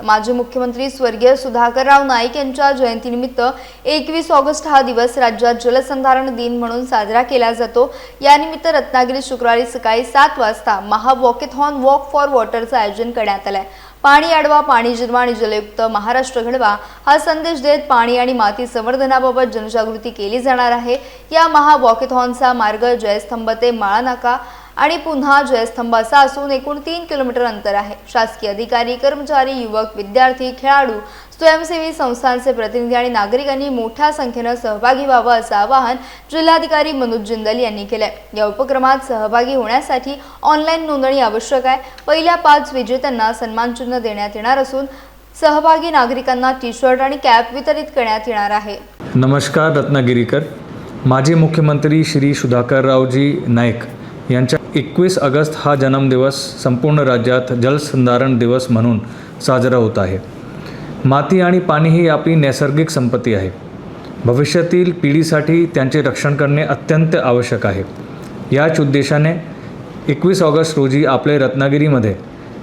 माजी मुख्यमंत्री स्वर्गीय सुधाकरराव नाईक यांच्या जयंतीनिमित्त 21 ऑगस्ट हा दिवस राज्यात जलसंधारण दिन म्हणून साजरा केला जातो। यानिमित्त रत्नागिरीत शुक्रवारी सकाळी 7 वाजता महा वॉकेथॉन वॉक फॉर वॉटरचं आयोजन करण्यात आलंय। पाणी अडवा, पाणी जिरवा आणि जलयुक्त महाराष्ट्र घडवा हा संदेश देत पाणी आणि माती संवर्धनाबाबत जनजागृती केली जाणार आहे। या महा वॉकेथॉनचा मार्ग जयस्तंभ ते माळा नाका आणि पुन्हा जयस्तंभ असा असून एकूण 3 किलोमीटर अंतर आहे। शासकीय अधिकारी, कर्मचारी, युवक, विद्यार्थी, खेळाडू, स्वयंसेवी संस्थांचे प्रतिनिधी आणि नागरिकांनी मोठ्या संख्येने सहभागी व्हावं असं आवाहन जिल्हाधिकारी मनोज जिंदल यांनी केलंय। या उपक्रमात सहभागी होण्यासाठी ऑनलाईन नोंदणी आवश्यक आहे। पहिल्या 5 विजेत्यांना सन्मानचिन्ह देण्यात येणार असून सहभागी नागरिकांना टी-शर्ट आणि कॅप वितरित करण्यात येणार आहे। नमस्कार रत्नागिरीकर। माजी मुख्यमंत्री श्री सुधाकररावजी नाईक यांचा 21 ऑगस्ट हा जन्मदिवस संपूर्ण राज्यात जलसंधारण दिवस म्हणून साजरा होत आहे। माती आणि पाणी ही आपली नैसर्गिक संपत्ती आहे। भविष्यातील पिढीसाठी त्यांचे रक्षण करणे अत्यंत आवश्यक आहे। याच उद्देशाने 21 ऑगस्ट रोजी आपले रत्नागिरीमध्ये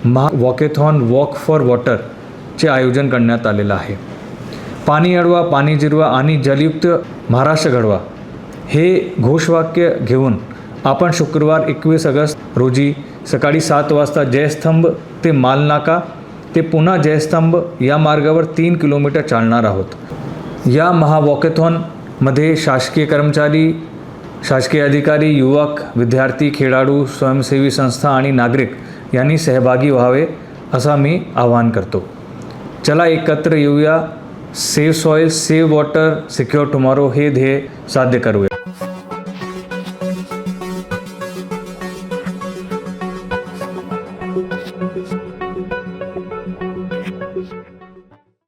महा वॉकेथॉन वॉक फॉर वॉटरचे आयोजन करण्यात आलेलं आहे। पाणी अडवा, पाणी जिरवा आणि जलयुक्त महाराष्ट्र घडवा हे घोषवाक्य घेऊन आपण शुक्रवार 21 ऑगस्ट रोजी सकाळी 7 वाजता जयस्तंभ ते मालनाका ते पुन्हा जयस्तंभ या मार्गावर 3 किलोमीटर चालणार आहोत। या महा वॉकेथॉनमध्ये शासकीय कर्मचारी, शासकीय अधिकारी, युवक, विद्यार्थी, खेळाडू, स्वयंसेवी संस्था आणि नागरिक यांनी सहभागी व्हावे असा मी आवाहन करतो। चला एकत्र येऊया, save soil, save water, secure tomorrow हे ध्येय साध्य करूया। Thank you.